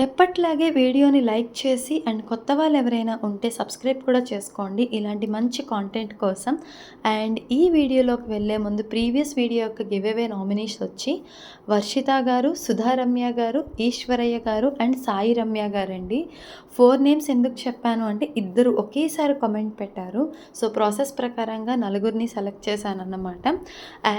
ఎప్పట్లాగే వీడియోని లైక్ చేసి అండ్ కొత్త వాళ్ళు ఎవరైనా ఉంటే సబ్స్క్రైబ్ కూడా చేసుకోండి ఇలాంటి మంచి కాంటెంట్ కోసం. అండ్ ఈ వీడియోలోకి వెళ్ళే ముందు ప్రీవియస్ వీడియో యొక్క గివ్ అవే నామినీస్ వచ్చి వర్షిత గారు, సుధారమ్య గారు, ఈశ్వరయ్య గారు అండ్ సాయి రమ్య గారండి. 4 నేమ్స్ ఎందుకు చెప్పాను అంటే ఇద్దరు ఒకేసారి కామెంట్ పెట్టారు. సో ప్రాసెస్ ప్రకారంగా నలుగురిని సెలెక్ట్ చేశానన్నమాట.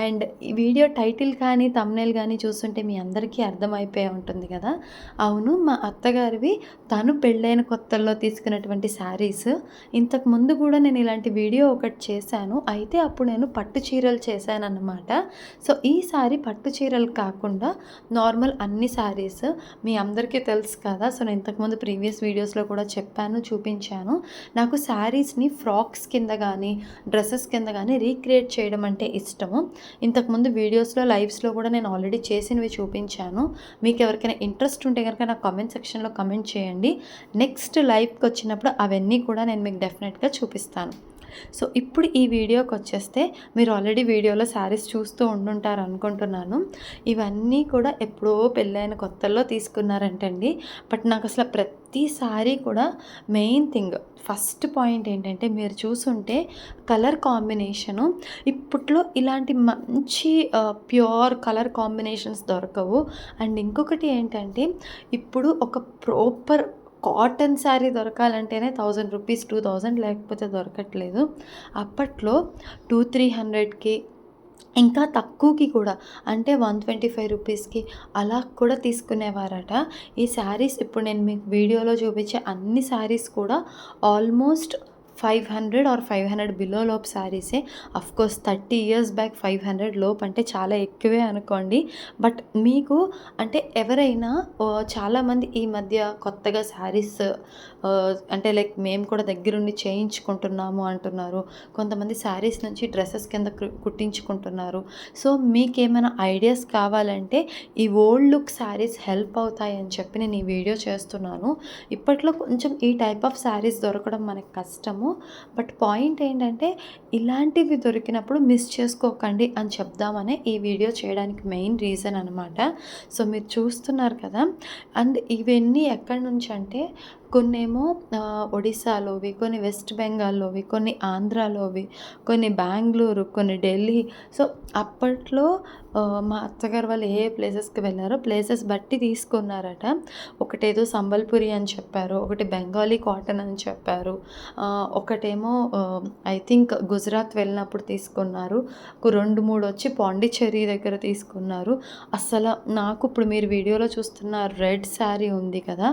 అండ్ ఈ వీడియో టైటిల్ కానీ థంబ్నెయిల్ కానీ చూస్తుంటే మీ అందరికీ అర్థమైపోయి ఉంటుంది కదా. అవును, మా అత్తగారివి తను పెళ్ళైన కొత్తల్లో తీసుకున్నటువంటి శారీస్. ఇంతకుముందు కూడా నేను ఇలాంటి వీడియో ఒకటి చేశాను. అయితే అప్పుడు నేను పట్టు చీరలు చేశానన్నమాట. సో ఈసారి పట్టు చీరలు కాకుండా నార్మల్ అన్ని శారీస్ మీ అందరికీ తెలుసు కదా. సో నేను ఇంతకుముందు ప్రీవియస్ వీడియోస్లో కూడా చెప్పాను, చూపించాను. నాకు శారీస్ని ఫ్రాక్స్ కింద కానీ డ్రెస్సెస్ కింద కానీ రీక్రియేట్ చేయడం అంటే ఇష్టము. ఇంతకుముందు వీడియోస్లో లైవ్స్లో కూడా నేను ఆల్రెడీ చేసినవి చూపించాను. మీకు ఎవరికైనా ఇంట్రెస్ట్ ఉంటే కనుక నాకు కామెంట్ సెక్షన్లో కామెంట్ చేయండి. నెక్స్ట్ లైవ్కి వచ్చినప్పుడు అవన్నీ కూడా నేను మీకు డెఫినెట్గా చూపిస్తాను. సో ఇప్పుడు ఈ వీడియోకి వచ్చేస్తే మీరు ఆల్రెడీ వీడియోలో శారీస్ చూస్తూ ఉండుంటారు అనుకుంటున్నాను. ఇవన్నీ కూడా ఎప్పుడో పెళ్ళైన కొత్తల్లో తీసుకున్నారంటండి. బట్ నాకు అసలు ప్రతిసారి కూడా మెయిన్ థింగ్ ఫస్ట్ పాయింట్ ఏంటంటే మీరు చూసుంటే కలర్ కాంబినేషను ఇప్పట్లో ఇలాంటి మంచి ప్యూర్ కలర్ కాంబినేషన్స్ దొరకవు. అండ్ ఇంకొకటి ఏంటంటే ఇప్పుడు ఒక ప్రాపర్ కాటన్ శారీ దొరకాలంటేనే 1000 రూపీస్, 2000 లేకపోతే దొరకట్లేదు. అప్పట్లో 200-300కి ఇంకా తక్కువకి కూడా అంటే 125 రూపీస్కి అలా కూడా తీసుకునేవారట. ఈ శారీస్ ఇప్పుడు నేను మీకు వీడియోలో చూపించే అన్ని శారీస్ కూడా ఆల్మోస్ట్ 500 ఆర్ 500 బిలో లోపు శారీసే. అఫ్కోర్స్ 30 ఇయర్స్ బ్యాక్ 500 లోపు అంటే చాలా ఎక్కువే అనుకోండి. బట్ మీకు అంటే ఎవరైనా చాలామంది ఈ మధ్య కొత్తగా శారీస్ అంటే లైక్ మేము కూడా దగ్గరుండి చేయించుకుంటున్నాము అంటున్నారు. కొంతమంది శారీస్ నుంచి డ్రెస్సెస్ కింద కుట్టించుకుంటున్నారు. సో మీకేమైనా ఐడియాస్ కావాలంటే ఈ ఓల్డ్ లుక్ శారీస్ హెల్ప్ అవుతాయని చెప్పి నేను ఈ వీడియో చేస్తున్నాను. ఇప్పట్లో కొంచెం ఈ టైప్ ఆఫ్ శారీస్ దొరకడం మనకు కష్టము. బట్ పాయింట్ ఏంటంటే ఇలాంటివి దొరికినప్పుడు మిస్ చేసుకోకండి అని చెప్దామనే ఈ వీడియో చేయడానికి మెయిన్ రీజన్ అనమాట. సో మీరు చూస్తున్నారు కదా. అండ్ ఇవన్నీ ఎక్కడి నుంచి అంటే కొన్నేమో ఒడిస్సాలోవి, కొన్ని వెస్ట్ బెంగాల్లోవి, కొన్ని ఆంధ్రాలోవి, కొన్ని బెంగళూరు, కొన్ని ఢిల్లీ. సో అప్పట్లో మా అత్తగారు వాళ్ళు ఏ ప్లేసెస్కి వెళ్ళారో ప్లేసెస్ బట్టి తీసుకున్నారట. ఒకటేదో సంబల్పురి అని చెప్పారు, ఒకటి బెంగాలీ కాటన్ అని చెప్పారు, ఒకటేమో ఐ థింక్ గుజరాత్ వెళ్ళినప్పుడు తీసుకున్నారు, 2-3 వచ్చి పాండిచ్చేరి దగ్గర తీసుకున్నారు. అసలు నాకు ఇప్పుడు మీరు వీడియోలో చూస్తున్న రెడ్ శారీ ఉంది కదా,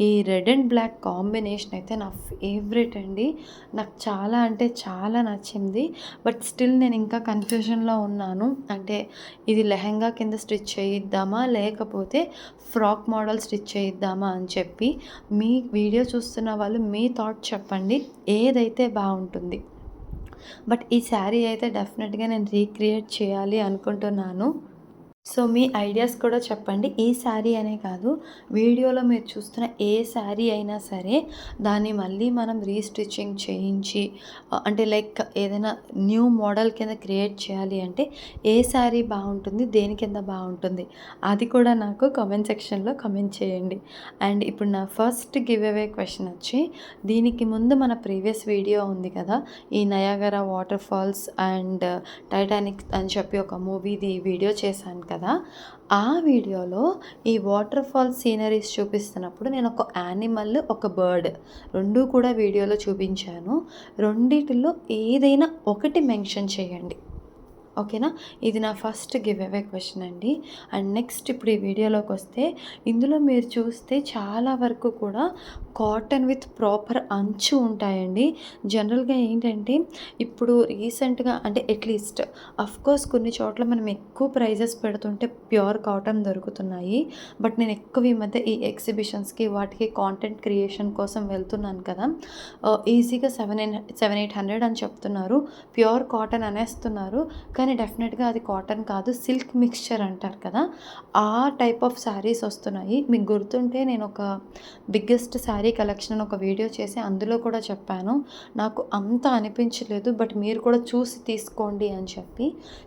ఈ రెడ్ అండ్ బ్లాక్ కాంబినేషన్ అయితే నా ఫేవరెట్ అండి. నాకు చాలా అంటే చాలా నచ్చింది. బట్ స్టిల్ నేను ఇంకా కన్ఫ్యూజన్లో ఉన్నాను. అంటే ఇది లెహంగా కింద స్టిచ్ చేయిద్దామా లేకపోతే ఫ్రాక్ మోడల్ స్టిచ్ చేయిద్దామా అని చెప్పి మీ వీడియో చూస్తున్న వాళ్ళు మీ థాట్ చెప్పండి ఏదైతే బాగుంటుంది. బట్ ఈ శారీ అయితే డెఫినెట్గా నేను రీక్రియేట్ చేయాలి అనుకుంటున్నాను. సో మీ ఐడియాస్ కూడా చెప్పండి. ఈ శారీ అనే కాదు, వీడియోలో మీరు చూస్తున్న ఏ శారీ అయినా సరే దాన్ని మళ్ళీ మనం రీస్టిచ్చింగ్ చేయించి అంటే లైక్ ఏదైనా న్యూ మోడల్ కింద క్రియేట్ చేయాలి అంటే ఏ శారీ బాగుంటుంది, దేని కింద బాగుంటుంది అది కూడా నాకు కామెంట్ సెక్షన్లో కామెంట్ చేయండి. అండ్ ఇప్పుడు నా ఫస్ట్ గివ్ అవే క్వశ్చన్ వచ్చి, దీనికి ముందు మన ప్రీవియస్ వీడియో ఉంది కదా, ఈ Niagara water falls and Titanic అని చెప్పి ఒక మూవీది వీడియో చేశాను కదా. ఆ వీడియోలో ఈ వాటర్ ఫాల్ సీనరీస్ చూపిస్తున్నప్పుడు నేను ఒక యానిమల్, ఒక బర్డ్ రెండూ కూడా వీడియోలో చూపించాను. రెండిటిలో ఏదైనా ఒకటి మెన్షన్ చేయండి, ఓకేనా. ఇది నా ఫస్ట్ గివ్ అవే క్వశ్చన్ అండి. అండ్ నెక్స్ట్ ఇప్పుడు ఈ వీడియోలోకి వస్తే ఇందులో మీరు చూస్తే చాలా వరకు కూడా కాటన్ విత్ ప్రాపర్ అంచు ఉంటాయండి. జనరల్గా ఏంటంటే ఇప్పుడు రీసెంట్గా అంటే అట్లీస్ట్ అఫ్కోర్స్ కొన్ని చోట్ల మనం ఎక్కువ ప్రైజెస్ పెడుతుంటే ప్యూర్ కాటన్ దొరుకుతున్నాయి. బట్ నేను ఎక్కువ ఈ మధ్య ఈ ఎగ్జిబిషన్స్కి వాటికి కాంటెంట్ క్రియేషన్ కోసం వెళ్తున్నాను కదా, ఈజీగా 700-800 అని చెప్తున్నారు, ప్యూర్ కాటన్ అనేస్తున్నారు. కానీ డెఫినెట్గా అది కాటన్ కాదు, సిల్క్ మిక్స్చర్ అంటారు కదా, ఆ టైప్ ఆఫ్ శారీస్ వస్తున్నాయి. మీకు గుర్తుంటే నేను ఒక బిగ్గెస్ట్ శారీ కలెక్షన్ ఒక వీడియో చేసి అందులో కూడా చెప్పాను, నాకు అంత అనిపించలేదు బట్ మీరు కూడా చూసి తీసుకోండి అని చెప్పి.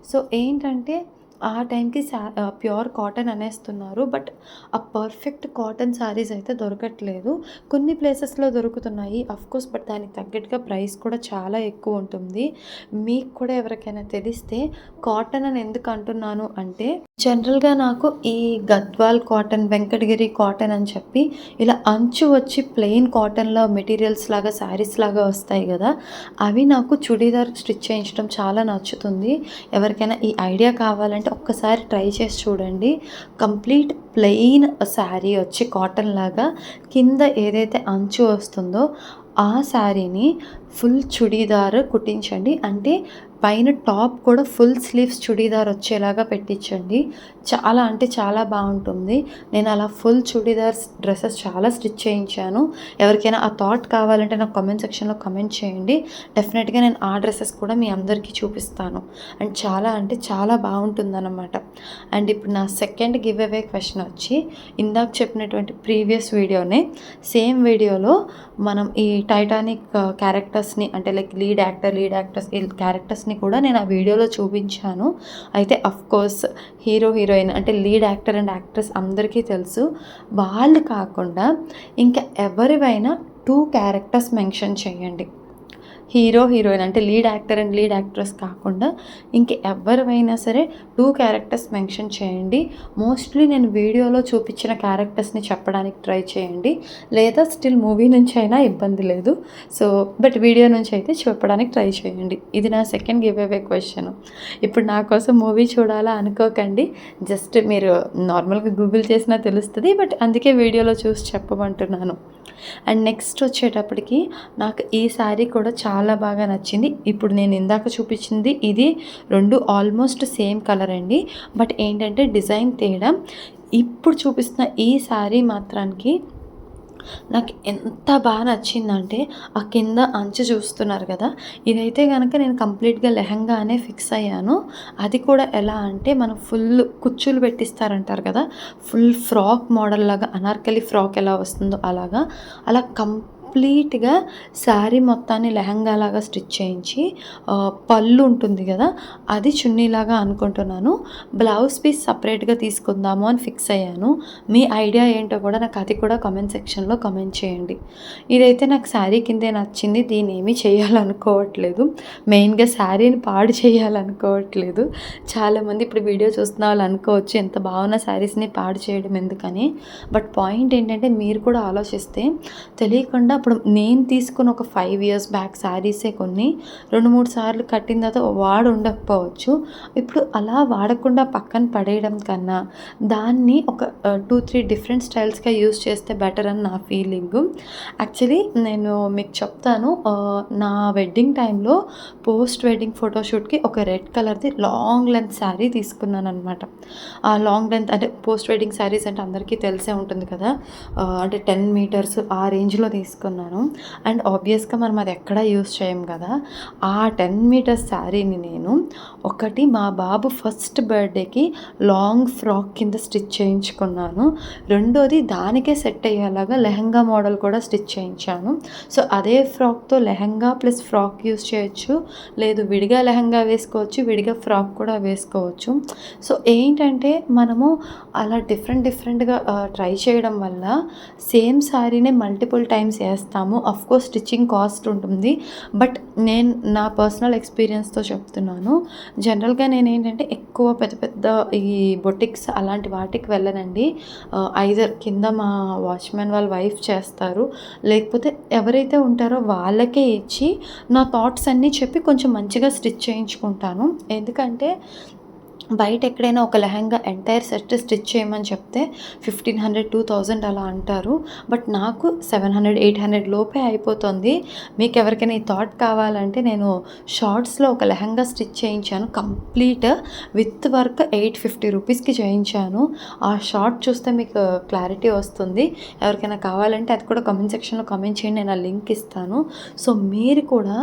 సో ఏంటంటే ఆ టైంకి ప్యూర్ కాటన్ అనేస్తున్నారు. బట్ ఆ పర్ఫెక్ట్ కాటన్ శారీస్ అయితే దొరకట్లేదు. కొన్ని ప్లేసెస్‌లో దొరుకుతున్నాయి అఫ్‌కోర్స్. బట్ దానికి తగ్గట్టుగా ప్రైస్ కూడా చాలా ఎక్కువ ఉంటుంది. మీకు కూడా ఎవరికైనా తెలిస్తే కాటన్ అని ఎందుకు అంటున్నాను అంటే, జనరల్‌గా నాకు ఈ గద్వాల్ కాటన్, వెంకటగిరి కాటన్ అని చెప్పి ఇలా అంచు వచ్చి ప్లెయిన్ కాటన్‌లో మెటీరియల్స్ లాగా శారీస్ లాగా వస్తాయి గదా! అవి నాకు చుడీదార్ స్టిచ్ చేయించడం చాలా నచ్చుతుంది. ఎవరికైనా ఈ ఐడియా కావాలంటే ఒక్కసారి ట్రై చేసి చూడండి. కంప్లీట్ ప్లెయిన్ శారీ వచ్చి కాటన్ లాగా కింద ఏదైతే అంచు వస్తుందో ఆ శారీని ఫుల్ చుడీదార్ కుట్టించండి. పైన టాప్ కూడా ఫుల్ స్లీవ్స్ చుడీదార్ వచ్చేలాగా పెట్టించండి. చాలా అంటే చాలా బాగుంటుంది. నేను అలా ఫుల్ చుడీదార్స్ డ్రెసెస్ చాలా స్టిచ్ చేయించాను. ఎవరికైనా ఆ థాట్ కావాలంటే నాకు కామెంట్ సెక్షన్‌లో కామెంట్ చేయండి. డెఫినెట్‌గా నేను ఆ డ్రెసెస్ కూడా మీ అందరికీ చూపిస్తాను. అండ్ చాలా అంటే చాలా బాగుంటుందన్నమాట. అండ్ ఇప్పుడు నా సెకండ్ గివ్ అవే క్వెషన్ వచ్చి, ఇందాక చెప్పినటువంటి ప్రీవియస్ వీడియోనే సేమ్ వీడియోలో మనం ఈ టైటానిక్ క్యారెక్టర్స్‌ని అంటే లైక్ లీడ్ యాక్టర్స్ ఈ క్యారెక్టర్స్‌ని కూడా నేను ఆ వీడియోలో చూపించాను. అయితే అఫ్‌కోర్స్ హీరో, హీరోయిన్ అంటే లీడ్ యాక్టర్ అండ్ యాక్ట్రెస్ అందరికీ తెలుసు. వాళ్ళు కాకుండా ఇంకా ఎవరివైనా 2 క్యారెక్టర్స్ మెన్షన్ చేయండి. హీరో, హీరోయిన్ అంటే lead actor and lead actress కాకుండా ఇంక ఎవరివైనా సరే 2 క్యారెక్టర్స్ మెన్షన్ చేయండి. మోస్ట్‌లీ నేను వీడియోలో చూపించిన క్యారెక్టర్స్‌ని చెప్పడానికి ట్రై చేయండి. లేదా స్టిల్ మూవీ నుంచి అయినా ఇబ్బంది లేదు. బట్ వీడియో నుంచి అయితే చెప్పడానికి ట్రై చేయండి. ఇది నా సెకండ్ గివ్ అవే క్వెషన్. ఇప్పుడు నా కోసం మూవీ చూడాలా అనుకోకండి. జస్ట్ మీరు నార్మల్‌గా గూగుల్ చేసినా తెలుస్తది. బట్ అందుకే వీడియోలో చూసి చెప్పమంటున్నాను. అండ్ నెక్స్ట్ వచ్చేటప్పటికి నాకు ఈ శారీ కూడా చాలా బాగా నచ్చింది. ఇప్పుడు నేను ఇందాక చూపించింది ఇది 2 ఆల్మోస్ట్ సేమ్ కలర్ అండి. బట్ ఏంటంటే డిజైన్ తేడా. ఇప్పుడు చూపిస్తున్న ఈ శారీ మాత్రానికి నాకు ఎంత బాగా నచ్చిందంటే, ఆ కింద అంచు చూస్తున్నారు కదా! ఇదైతే గనక నేను కంప్లీట్‌గా లెహెంగా అనే ఫిక్స్ అయ్యాను. అది కూడా ఎలా అంటే మనం ఫుల్ కుచ్చులు పెట్టిస్తారంటారు కదా! ఫుల్ ఫ్రాక్ మోడల్ లాగా అనార్కలి ఫ్రాక్ ఎలా వస్తుందో అలాగా, అలా కంప్లీట్‌గా శారీ మొత్తాన్ని లెహెంగాలాగా స్టిచ్ చేయించి పళ్ళు ఉంటుంది కదా! అది చున్నీలాగా అనుకుంటున్నాను. బ్లౌజ్ పీస్ సపరేట్‌గా తీసుకుందాము అని ఫిక్స్ అయ్యాను. మీ ఐడియా ఏంటో కూడా నాకు అది కూడా కామెంట్ సెక్షన్‌లో కామెంట్ చేయండి. ఇదైతే నాకు శారీ కిందే నచ్చింది. దీన్ని ఏమీ చేయాలనుకోవట్లేదు. మెయిన్‌గా శారీని పాడు చేయాలనుకోవట్లేదు. చాలామంది ఇప్పుడు వీడియో చూస్తున్న వాళ్ళు అనుకోవచ్చు ఎంత బాగున్న శారీస్‌ని పాడు చేయడం ఎందుకని. బట్ పాయింట్ ఏంటంటే మీరు కూడా ఆలోచిస్తే తెలియకుండా ఇప్పుడు నేను తీసుకున్న ఒక 5 ఇయర్స్ బ్యాక్ శారీసే కొన్ని 2, 3 సార్లు కట్టిన తర్వాత వాడు ఉండకపోవచ్చు. ఇప్పుడు అలా వాడకుండా పక్కన పడేయడం కన్నా దాన్ని ఒక 2, 3 డిఫరెంట్ స్టైల్స్‌గా యూజ్ చేస్తే బెటర్ అని నా ఫీలింగు. యాక్చువల్లీ నేను మీకు చెప్తాను. నా వెడ్డింగ్ టైంలో పోస్ట్ వెడ్డింగ్ ఫోటోషూట్‌కి ఒక రెడ్ కలర్‌ది లాంగ్ లెంత్ శారీ తీసుకున్నాననమాట. ఆ లాంగ్ లెంత్ అంటే పోస్ట్ వెడ్డింగ్ శారీస్ అంటే అందరికీ తెలిసే ఉంటుంది కదా! అంటే 10 మీటర్స్ ఆ రేంజ్‌లో తీసుకున్నాను. అండ్ ఆబ్వియస్‌గా మనం అది ఎక్కడా యూజ్ చేయం కదా! ఆ 10 మీటర్స్ శారీని నేను ఒకటి మా బాబు ఫస్ట్ బర్త్డేకి లాంగ్ ఫ్రాక్ కింద స్టిచ్ చేయించుకున్నాను. రెండోది దానికే సెట్ అయ్యేలాగా లెహెంగా మోడల్ కూడా స్టిచ్ చేయించాను. సో అదే ఫ్రాక్‌తో లెహెంగా ప్లస్ ఫ్రాక్ యూజ్ చేయొచ్చు. లేదు విడిగా లెహెంగా వేసుకోవచ్చు. విడిగా ఫ్రాక్ కూడా వేసుకోవచ్చు. సో ఏంటంటే మనము అలా డిఫరెంట్‌గా ట్రై చేయడం వల్ల సేమ్ శారీనే మల్టిపుల్ టైమ్స్ వేస్తాము. అఫ్‌కోర్స్ స్టిచ్చింగ్ కాస్ట్ ఉంటుంది. బట్ నేను నా పర్సనల్ ఎక్స్పీరియన్స్‌తో చెప్తున్నాను. జనరల్‌గా నేనేంటంటే ఎక్కువ పెద్ద పెద్ద ఈ బొటిక్స్ అలాంటి వాటికి వెళ్ళనండి. ఐదర్ కింద మా వాచ్‌మెన్ వాళ్ళ వైఫ్ చేస్తారు. లేకపోతే ఎవరైతే ఉంటారో వాళ్ళకే ఇచ్చి నా థాట్స్ అన్నీ చెప్పి కొంచెం మంచిగా స్టిచ్ చేయించుకుంటాను. ఎందుకంటే బయట ఎక్కడైనా ఒక లెహెంగా ఎంటైర్ సెట్ స్టిచ్ చేయమని చెప్తే 1500, 2000 అలా అంటారు. బట్ నాకు 700, 800 లోపే అయిపోతుంది. మీకు ఎవరికైనా ఈ థాట్ కావాలంటే నేను షార్ట్స్‌లో ఒక లెహెంగా స్టిచ్ చేయించాను. కంప్లీట్ విత్ వర్క్ 850 రూపీస్‌కి చేయించాను. ఆ షార్ట్ చూస్తే మీకు క్లారిటీ వస్తుంది. ఎవరికైనా కావాలంటే అది కూడా కామెంట్ సెక్షన్‌లో కామెంట్ చేయండి. నేను ఆ లింక్ ఇస్తాను. సో మీరు కూడా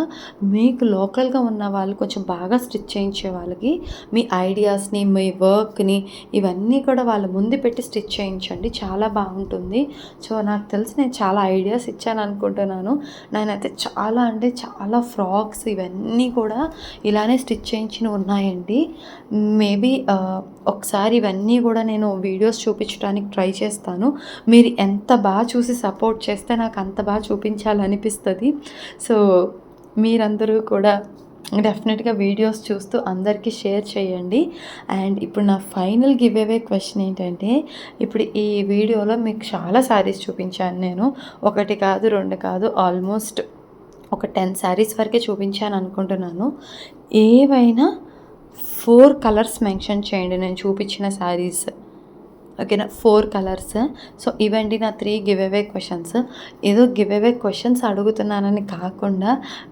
మీకు లోకల్‌గా ఉన్న వాళ్ళు కొంచెం బాగా స్టిచ్ చేయించే వాళ్ళకి మీ ఐడియాస్ ఐడియాస్ని, మీ వర్క్ని ఇవన్నీ కూడా వాళ్ళ ముందు పెట్టి స్టిచ్ చేయించండి. చాలా బాగుంటుంది. సో నాకు తెలిసి నేను చాలా ఐడియాస్ ఇచ్చాను అనుకుంటున్నాను. నేనైతే చాలా అంటే చాలా ఫ్రాక్స్ ఇవన్నీ కూడా ఇలానే స్టిచ్ చేయించినవి ఉన్నాయండి. మేబీ ఒకసారి ఇవన్నీ కూడా నేను వీడియోస్ చూపించడానికి ట్రై చేస్తాను. మీరు ఎంత బాగా చూసి సపోర్ట్ చేస్తే నాకు అంత బాగా చూపించాలనిపిస్తుంది. సో మీరందరూ కూడా డెఫినెట్గా వీడియోస్ చూస్తూ అందరికీ షేర్ చేయండి. అండ్ ఇప్పుడు నా ఫైనల్ గివ్ అవే క్వశ్చన్ ఏంటంటే, ఇప్పుడు ఈ వీడియోలో మీకు చాలా శారీస్ చూపించాను నేను. 1 కాదు 2 కాదు, ఆల్మోస్ట్ ఒక 10 శారీస్ వరకే చూపించాను అనుకుంటున్నాను. ఏవైనా 4 కలర్స్ మెన్షన్ చేయండి నేను చూపించిన శారీస్. ఓకేనా, 4 కలర్స్. సో ఇవండి నా 3 గివ్ అవే క్వశ్చన్స్. ఏదో గివ్ అవే క్వశ్చన్స్ అడుగుతున్నానని కాకుండా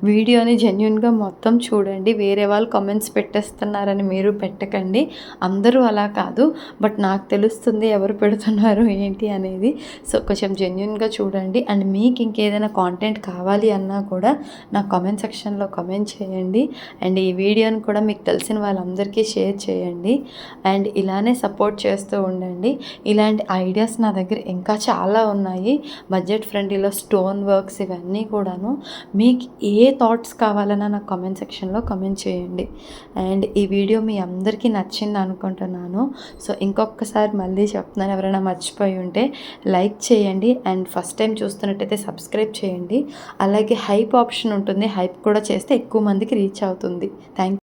వీడియోని జెన్యూన్గా మొత్తం చూడండి. వేరే వాళ్ళు కామెంట్స్ పెట్టేస్తున్నారని మీరు పెట్టకండి. అందరూ అలా కాదు, బట్ నాకు తెలుస్తుంది ఎవరు పెడుతున్నారు ఏంటి అనేది. సో కొంచెం జెన్యూన్గా చూడండి. అండ్ మీకు ఇంకేదైనా కాంటెంట్ కావాలి అన్నా కూడా నా కామెంట్ సెక్షన్లో కామెంట్ చేయండి. అండ్ ఈ వీడియోని కూడా మీకు తెలిసిన వాళ్ళందరికీ షేర్ చేయండి. అండ్ ఇలానే సపోర్ట్ చేస్తూ ఉండండి. ఇలాంటి ఐడియాస్ నా దగ్గర ఇంకా చాలా ఉన్నాయి. బడ్జెట్ ఫ్రెండ్లీలో స్టోన్ వర్క్స్ ఇవన్నీ కూడాను. మీకు ఏ థాట్స్ కావాలన్నా నాకు కామెంట్ సెక్షన్లో కామెంట్ చేయండి. అండ్ ఈ వీడియో మీ అందరికీ నచ్చింది అనుకుంటున్నాను. సో ఇంకొకసారి మళ్ళీ చెప్తున్నాను, ఎవరైనా మర్చిపోయి ఉంటే లైక్ చేయండి. అండ్ ఫస్ట్ టైం చూస్తున్నట్టయితే సబ్స్క్రైబ్ చేయండి. అలాగే హైప్ ఆప్షన్ ఉంటుంది, హైప్ కూడా చేస్తే ఎక్కువ మందికి రీచ్ అవుతుంది. థ్యాంక్